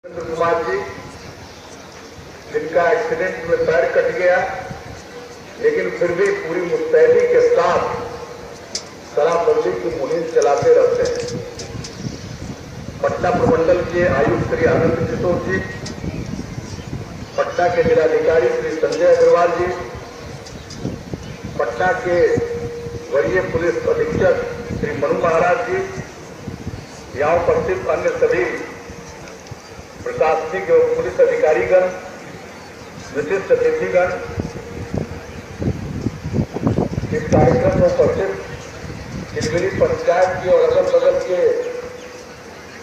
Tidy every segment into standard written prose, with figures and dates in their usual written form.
कुमार जी, जिनका एक्सीडेंट में पैर कट गया, लेकिन फिर भी पूरी मुस्तैदी के साथ शराबबंदी की मुहिम चलाते रहते हैं। पटना प्रमंडल के आयुक्त श्री आनंद किशोर जी, पटना के जिलाधिकारी श्री संजय अग्रवाल जी, पटना के वरीय पुलिस अधीक्षक श्री मनु महाराज जी, यहाँ उपस्थित अन्य सभी प्रशासनिक एवं पुलिस अधिकारीगण, विशिष्ट अतिथिगण, इस कार्यक्रम में उपस्थित चिलमिली पंचायत के और अगल बगल के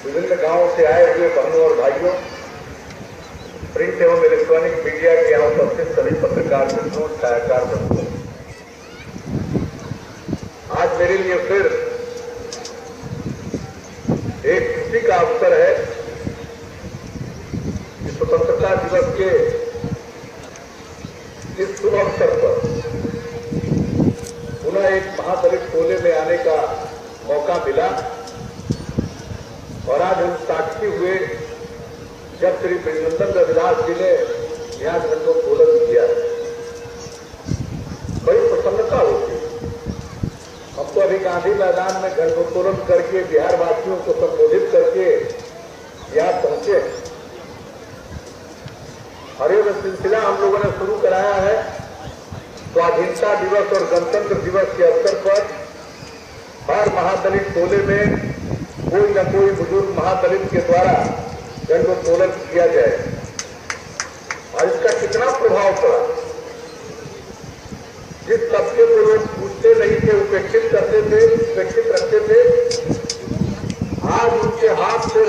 विभिन्न गांवों से आए हुए बहनों और भाइयों, प्रिंट एवं इलेक्ट्रॉनिक मीडिया के यहाँ उपस्थित सभी पत्रकार मित्रों, छायाकार बंधुओं, आज मेरे लिए फिर एक खुशी का अवसर है कि स्वतंत्रता दिवस के इस शुभ अवसर पर पुनः एक महादलित टोले में आने का मौका मिला और आज हम साक्षी हुए जब श्री बृजनंदन रविदास जी ने यहाँ झंडोत्तोलन किया। बड़ी प्रसन्नता होती। हम तो अभी गांधी मैदान में झंडोत्तोलन करके बिहार वासियों को संबोधित करके यहाँ पहुंचे और ये सिलसिला हम लोगों ने शुरू कराया है। स्वाधीनता दिवस और गणतंत्र दिवस के अवसर पर हर महादलित टोले में कोई न कोई बुजुर्ग महादलित के द्वारा झंडोत्तोलन किया जाए और इसका कितना प्रभाव पड़ा। जिस तबके को लोग पूछते नहीं थे, उपेक्षित करते थे, उपेक्षित रखते थे, आज उनके हाथ से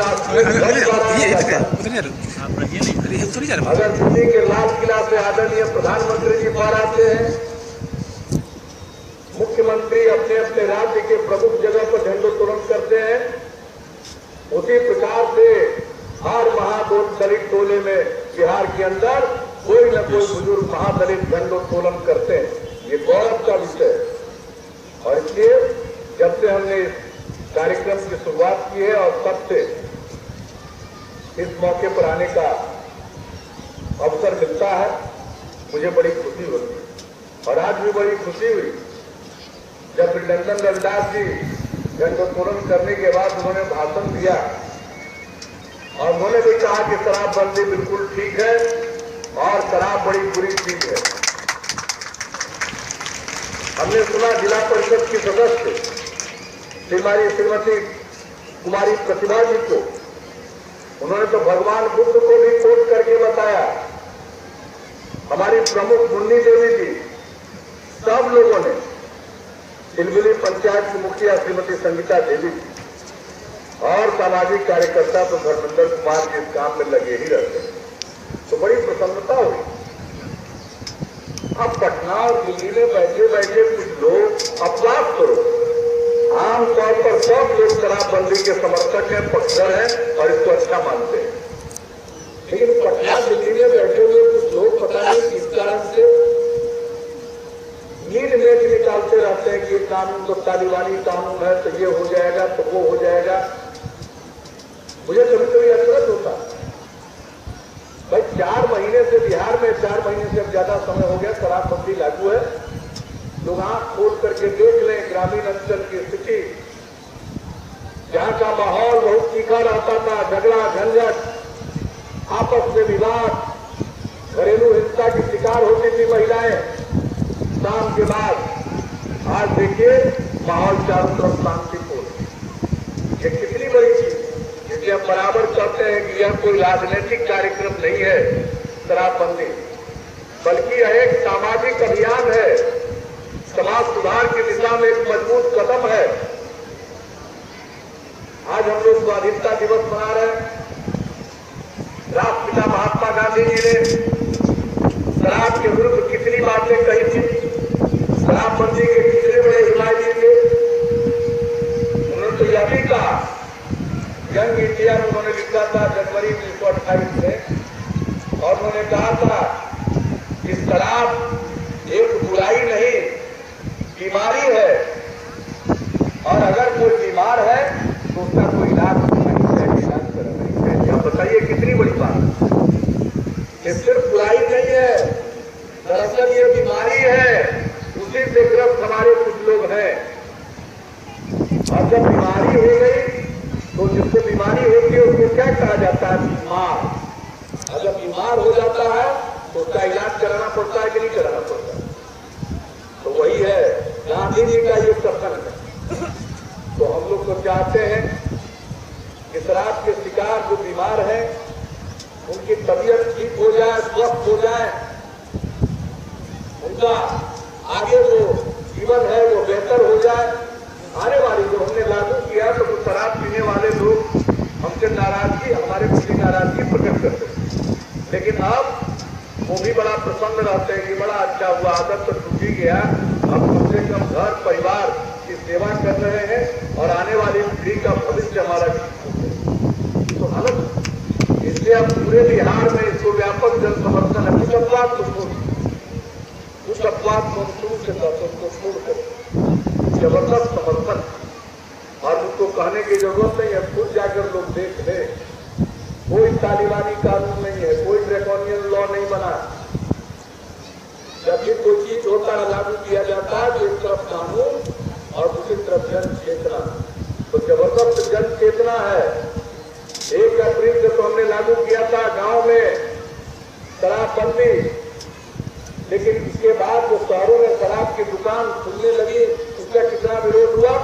अगर दिल्ली के लाल किला से आदरणीय प्रधानमंत्री जी बाहर आते हैं, मुख्यमंत्री अपने अपने राज्य के प्रमुख जगह पर झंडोत्तोलन करते हैं, उसी प्रकार से हर महादलित टोले में बिहार के अंदर कोई न कोई बुजुर्ग महादलित झंडोत्तोलन करते हैं। ये गौरव का विषय है और इसलिए जब से हमने इस कार्यक्रम की शुरुआत की है और तब से इस मौके पर आने का अवसर मिलता है, मुझे बड़ी खुशी होती है। और आज भी बड़ी खुशी हुई जब बृजनंदन रविदास जी झंडोत्तोलन करने के बाद उन्होंने भाषण दिया और उन्होंने भी कहा कि शराबबंदी बिल्कुल ठीक है और शराब बड़ी बुरी चीज है। हमने सुना जिला परिषद की सदस्य श्रीमती कुमारी प्रतिभा जी को, उन्होंने तो भगवान बुद्ध को भी कोट करके बताया। हमारी प्रमुख मुन्नी देवी जी, सब लोगों ने, चिलमिली पंचायत की मुखिया श्रीमती संगीता देवी और सामाजिक कार्यकर्ता तो धर्मेंद्र कुमार जी इस काम में लगे ही रहते हैं। तो बड़ी प्रसन्नता हुई। अब पटना और दिल्ली में बैठे बैठे कुछ लोग अपवाद करो, आमतौर पर सब लोग शराबबंदी के समर्थक हैं, पक्षधर हैं और इसको अच्छा मानते हैं, लेकिन पटना दिल्ली में बैठे हुए कुछ लोग पता नहीं किस कारण से नींद में निकालते रहते हैं कि कानून तो तालिबानी कानून है, तो ये हो जाएगा तो वो हो जाएगा। मुझे कभी कभी अचरज होता भाई, 4 महीने से बिहार में 4 महीने से अब ज्यादा समय हो गया शराबबंदी लागू है। लोग आंख खोल करके देख लें ग्रामीण अंचल की स्थिति, जहां का माहौल बहुत तीखा रहता था, झगड़ा झंझट, आपस में विवाद, घरेलू हिंसा की शिकार होती थी महिलाएं। शाम के बाद आज देखिए माहौल चारों तरफ शांतिपूर्ण। ये कितनी बड़ी चीज, क्योंकि हम बराबर कहते हैं कि यह कोई राजनीतिक कार्यक्रम नहीं है शराबबंदी, बल्कि यह एक सामाजिक अभियान है, समाज सुधार की दिशा में एक मजबूत कदम है। आज हम लोग स्वाधीनता दिवस मना रहे हैं। राष्ट्रपिता महात्मा गांधी जी ने शराब के विरुद्ध कितनी बातें कही थी, शराबबंदी के कितने बड़े हिमायती थे। उन्होंने तो यह भी कहा, यंग इंडिया में उन्होंने लिखा था जनवरी 1928 में, और उन्होंने कहा था कि शराब एक बुराई नहीं, बीमारी है, और अगर कोई बीमार है तो उसका कोई इलाज नहीं है, इलाज करना नहीं है। बताइए कितनी बड़ी बात है। ये सिर्फ बुराई नहीं है, दरअसल ये बीमारी है, उसी से ग्रस्त हमारे कुछ लोग हैं। और जब बीमारी हो गई तो जिसको बीमारी होती है उसको क्या कहा जाता है? बीमार। और जब बीमार हो जाता है तो उसका इलाज कराना पड़ता है कि नहीं कराना पड़ता? तो वही है गांधी जी का ये कथन है। तो हम लोग तो चाहते हैं कि शराब के शिकार जो बीमार हैं उनकी तबीयत ठीक हो जाए, स्वस्थ हो जाए, उनका आगे जो जीवन है वो बेहतर हो जाए। आने वाली जो हमने लागू किया तो वो शराब पीने वाले लोग हमसे नाराजगी, हमारे प्रति नाराजगी प्रकट करते हैं, लेकिन अब वो भी बड़ा प्रसन्न रहते हैं कि बड़ा अच्छा हुआ, आदत तो छूट ही गया, अब कम से कम घर परिवार की सेवा कर रहे हैं और आने वाली पीढ़ी का भविष्य हमारा तो अलग। इसलिए अब पूरे बिहार में इसको व्यापक जन समर्थन है। कुछ अपवाद मंसूर से को छोड़कर जबरदस्त समर्थन, और उनको कहने की जरूरत नहीं है, खुद जाकर लोग देख ले। कोई तालिबानी कानून नहीं है, कोई ड्रैकोनियन लॉ नहीं बना। जब भी कोई चीज होता है लागू किया जाता है तो एक तरफ कानून और दूसरी तरफ जन चेतना। तो जबरदस्त जन चेतना है। 1 अप्रैल से तो हमने लागू किया था गांव में शराबबंदी, लेकिन इसके बाद जो शहरों में शराब की दुकान खुलने लगी उसका कितना विरोध हुआ।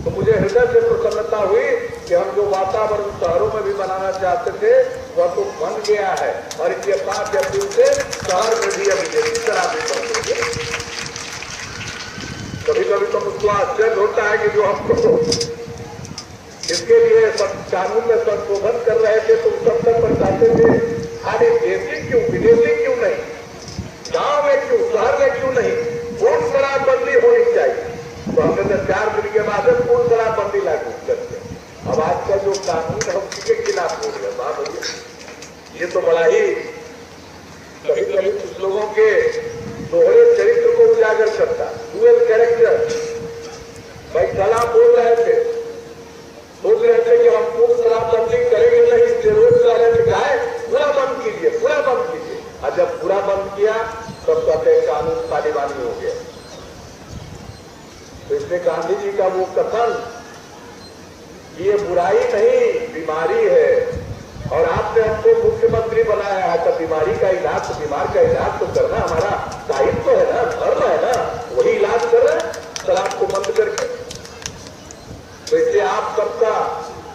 तो मुझे हृदय से प्रसन्नता हुई कि हम जो वातावरण शहरों में भी बनाना चाहते थे वह तो बन गया है, और इसके 5 अप्रैल से शहर में भी अभी शराब बंद होगी। कभी कभी तो मुझको आश्चर्य होता है कि जो हमको इसके लिए कानून में संशोधन कर रहे थे तो उस तक पर चाहते थे अरे देशी क्यों, विदेशी क्यों नहीं, गांव में क्यों, शहर में क्यों नहीं, पूर्ण शराबबंदी होनी चाहिए। तो हमने तो 4 दिन के बाद पूर्ण शराबबंदी लागू करते। अब आज का जो कानून है उसके खिलाफ हो गया। बात होगी ये तो बड़ा ही कभी कभी कुछ लोगों के दोहरे चरित्र को उजागर करता, डुअल कैरेक्टर। भाई कला बोल रहे थे कि हम पूर्ण शराबबंदी करेंगे नहीं, जरूरत वाले गाय पूरा बंद कीजिए, पूरा बंद कीजिए। और जब पूरा बंद किया तब कहते कानून तालिबानी हो गया। तो इसलिए गांधी जी का वो कथन, ये बुराई नहीं बीमारी है, और आपने हमको मुख्यमंत्री बनाया है तो बीमारी का इलाज, तो बीमार का इलाज तो करना हमारा दायित्व है ना, धर्म है ना, वही इलाज कर रहे हैं शराब को बंद करके। तो इसलिए आप सबका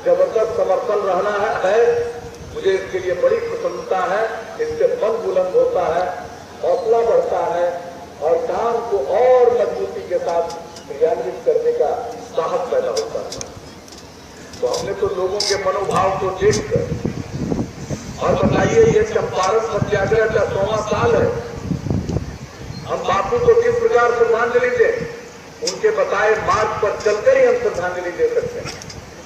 जबरदस्त समर्थन रहना है। मुझे इसके लिए बड़ी प्रसन्नता है। इससे मन बुलंद होता है, हौसला बढ़ता है और काम को और मजबूती के साथ क्रियान्वित करने का साहस पैदा होता है। तो हमने तो लोगों के मनोभाव को देखकर, और बताइए ये चंपारण सत्याग्रह का 100वां साल है। हम बापू को किस प्रकार श्रद्धांजलि दें? उनके बताए मार्ग पर चलकर ही हम श्रद्धांजलि दे सकते हैं।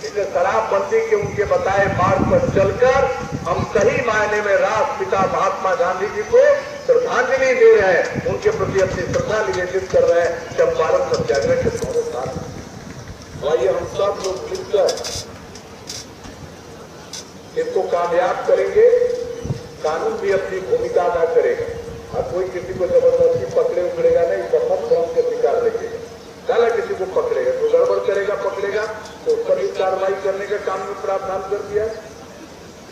इसलिए शराबबंदी के उनके बताए मार्ग पर चलकर हम सही मायने में राष्ट्रपिता महात्मा गांधी जी को श्रद्धांजलि दे रहे हैं, उनके प्रति अपनी श्रद्धा निवेदित कर रहे हैं चंपारण सत्याग्रह के 100वें साल। आइए हम सब लोग मिलकर इसको कामयाब करेंगे। कानून भी अपनी भूमिका अदा करेगा और कोई किसी को जबरदस्ती पकड़े उकड़ेगा नहीं, बहुत भ्रम के शिकार रहेगा। साला किसी को पकड़ेगा तो गड़बड़ करेगा, पकड़ेगा तो उस पर भी कार्रवाई करने का काम में प्रावधान कर दिया।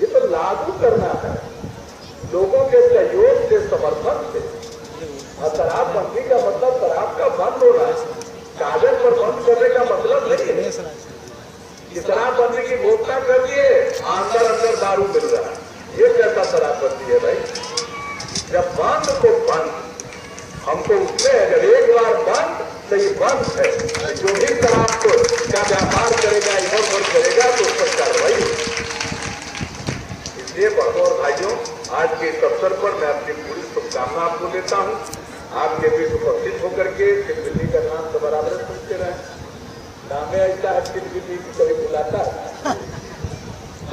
ये तो लागू करना है लोगों के सहयोग से, समर्थन से। और शराबबंदी का मतलब शराब का बंद होना है, कागज पर बंद करने का मतलब नहीं है कि शराबबंदी की घोषणा कर दिए अंदर अंदर दारू मिल रहा है। ये कैसा शराबबंदी है भाई? जब बंद तो बंद, हमको उसमें अगर एक बार बंद तो ये बंद है। जो भी शराब को का व्यापार करेगा, इधर उधर करेगा तो उस पर कार्रवाई। इसलिए बहनों और भाइयों, आज के इस अवसर पर मैं अपनी पूरी शुभकामना आपको देता हूँ। आपके बीच उपस्थित होकर के दिल्ली का नाम तो बराबर सुनते रहे, नाम ऐसा है दिल्ली की कभी बुलाता है।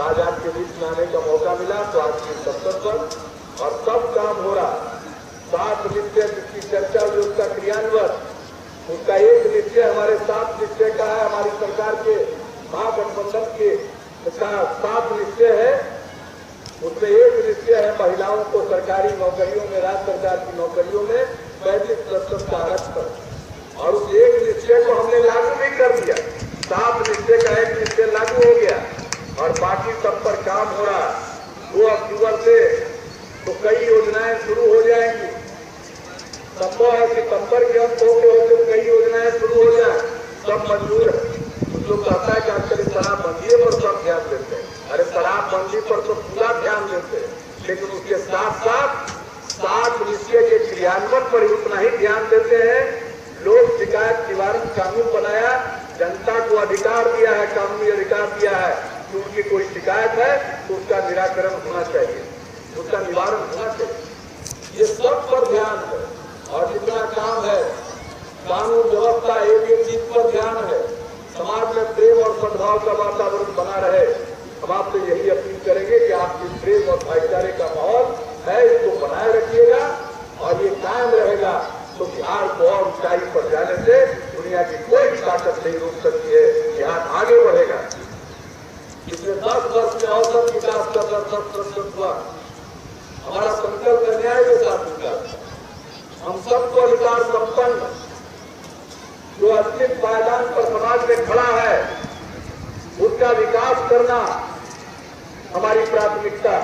आज आपके बीच में आने का मौका मिला तो आज के इस अवसर पर और सब काम हो रहा। 7 निश्चय जिसकी चर्चा हुई उसका क्रियान्वयन, उसका एक निश्चय हमारे 7 निश्चय का है। हमारी सरकार के महागठबंधन के 7 निश्चय है उसमें एक निश्चय है महिलाओं को सरकारी नौकरियों में, राज्य सरकार की नौकरियों में 35% का आरक्षण, और उस एक निश्चय को हमने लागू भी कर दिया। 7 निश्चय का एक निश्चय लागू हो गया और बाकी सब पर काम हो रहा। 2 अक्टूबर से तो कई योजनाएं शुरू हो जाएंगी। संभव है सितंबर के अंत होते कई योजनाएं शुरू हो जाए, सब मंजूर है। कुछ लोग कहता है कि आजकल शराबबंदी पर सब ध्यान देते हैं। अरे शराबबंदी पर तो पूरा ध्यान देते हैं, लेकिन उसके साथ साथ 7 निश्चय के क्रियान्वयन पर उतना ही ध्यान देते हैं। लोक शिकायत निवारण कानून बनाया, जनता को अधिकार दिया है, कानूनी अधिकार दिया है कि उनकी कोई शिकायत है तो उसका निराकरण होना चाहिए, उसका निवारण होना चाहिए। ये सब पर ध्यान है और जितना काम है कानून व्यवस्था एक चीज पर ध्यान है। समाज में प्रेम और सद्भाव का वातावरण बना रहे। हम आपसे यही अपील करेंगे कि आप जिस प्रेम और भाईचारे का माहौल है इसको बनाए रखिएगा और ये कायम रहेगा तो बिहार को और ऊंचाई पर जाने से दुनिया की कोई ताकत नहीं रोक सकती है। बिहार आगे बढ़ेगा। पिछले 10 वर्ष में औसत विकास का दर 10% हुआ। हमारा संकल्प न्याय के साथ विकास, हम सबको अधिकार संपन्न जो अस्तित्व पायदान पर समाज में खड़ा है उसका विकास करना हमारी प्राथमिकता।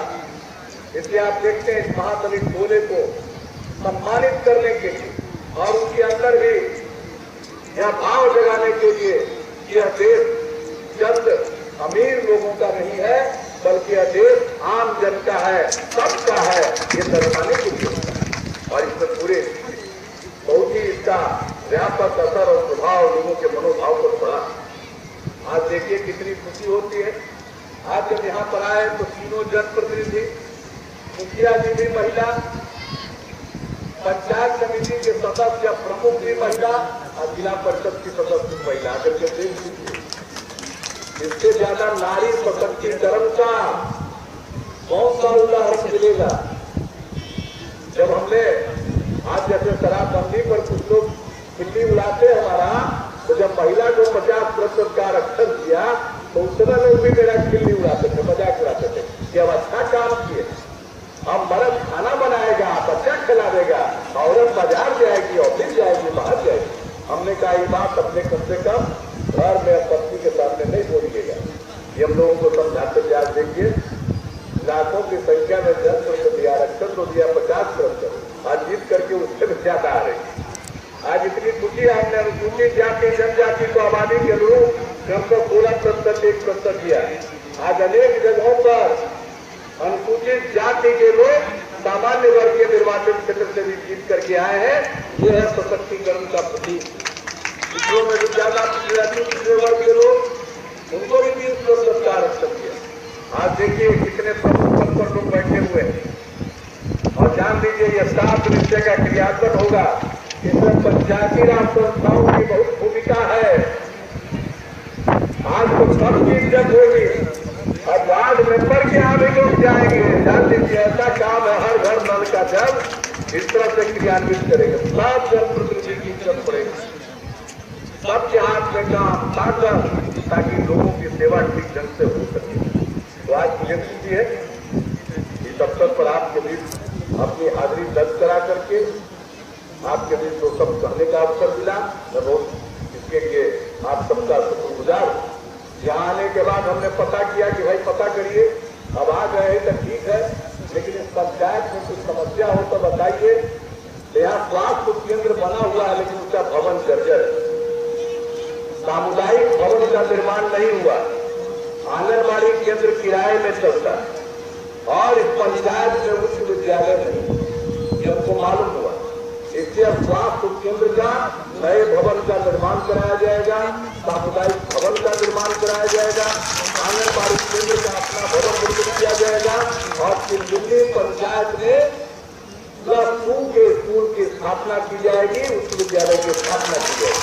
इसलिए आप देखते हैं महादलित भोले को सम्मानित करने के लिए और उनके अंदर भी यह भाव जगाने के लिए यह देश चंद अमीर लोगों का नहीं है बल्कि यह देश आम जन का है, सबका है, ये दर्शाने के लिए। और इसमें पूरे बहुत ही इसका व्यापक असर और प्रभाव लोगों के मनोभाव पर पड़ा। आज देखिए कितनी खुशी होती है। आज जब यहाँ पर आए तो तीनों जनप्रतिनिधि, मुखिया जी भी महिला, पंचायत समिति के सदस्य प्रमुख भी महिला और जिला परिषद की सदस्य महिला करके देख लीजिए। इससे ज्यादा नारी सशक्तिकरण का कौन सा उदाहरण मिलेगा। जब हमने आज जैसे शराबबंदी पर कुछ लोग खिल्ली उड़ाते हमारा, तो जब महिला को 50% का आरक्षण दिया तो उस समय लोग भी मेरा खिल्ली उड़ाते थे, मजाक उड़ाते थे कि अब अच्छा काम किए। अब मर्द खाना बनाएगा, बच्चा खिला देगा, औरत बाजार जाएगी, ऑफिस जाएगी, बाहर जाएगी। हमने कहा ये बात अपने कम से कम घर में पत्नी के सामने नहीं बोलिएगा। ये हम लोगों को समझाते थे। आज देखिए लाखों की संख्या में 10% दिया, आरक्षण तो दिया 50%, आज जीत करके उससे भी ज्यादा आ रही। आज इतनी खुशी हमने अनुसूचित जाति जनजाति को आबादी के अनुरूप कम से 16% 1% दिया। आज अनेक जगहों पर अनुसूचित जाति के लोग सामान्य वर्ग के निर्वाचन क्षेत्र से भी जीत करके आए हैं। यह है सशक्तिकरण का प्रतीक। पिछड़ों में भी ज्यादा पिछड़े वर्ग के लोग, उनको भी 20% का आरक्षण दिया। आज देखिए कितने प्रमुख पद पर लोग बैठे हुए हैं। और जान लीजिए यह 7 निश्चय का क्रियान्वयन होगा। इसमें पंचायती राज संस्थाओं की बहुत भूमिका है। आज तो सबकी इज्जत होगी और वार्ड मेंबर के यहाँ भी लोग जाएंगे। जान लीजिए ऐसा काम है, हर घर नल का जल इस तरह से क्रियान्वित करेंगे। सब जनप्रतिनिधि की इज्जत पड़ेगी, सबके हाथ में काम ताकत, ताकि लोगों की सेवा ठीक ढंग से हो सके। तो आज मुझे खुशी है इस अवसर पर आपके बीच अपनी हाजिरी दर्ज करा करके आपके बीच जो सब कहने का अवसर मिला। मैं बहुत इसके लिए आप सबका शुक्रगुजार। यहाँ आने के बाद हमने पता किया कि भाई पता करिए, अब आ गए तो ठीक है, लेकिन इस पंचायत में कुछ समस्या हो तो बताइए। यहाँ स्वास्थ्य केंद्र बना हुआ है लेकिन उसका भवन जर्जर है, सामुदायिक भवन का निर्माण नहीं हुआ, आंगनबाड़ी केंद्र किराए में चलता है और इस पंचायत में उच्च विद्यालय नहीं, ये हमको मालूम हुआ। इससे अब स्वास्थ्य केंद्र का नए भवन का निर्माण कराया जाएगा, सामुदायिक भवन का निर्माण कराया जाएगा, आंगनबाड़ी केंद्र का अपना भवन निर्मित किया जाएगा और दिल्ली पंचायत में +2 के स्कूल की स्थापना की जाएगी, उच्च विद्यालय की स्थापना की जाएगी।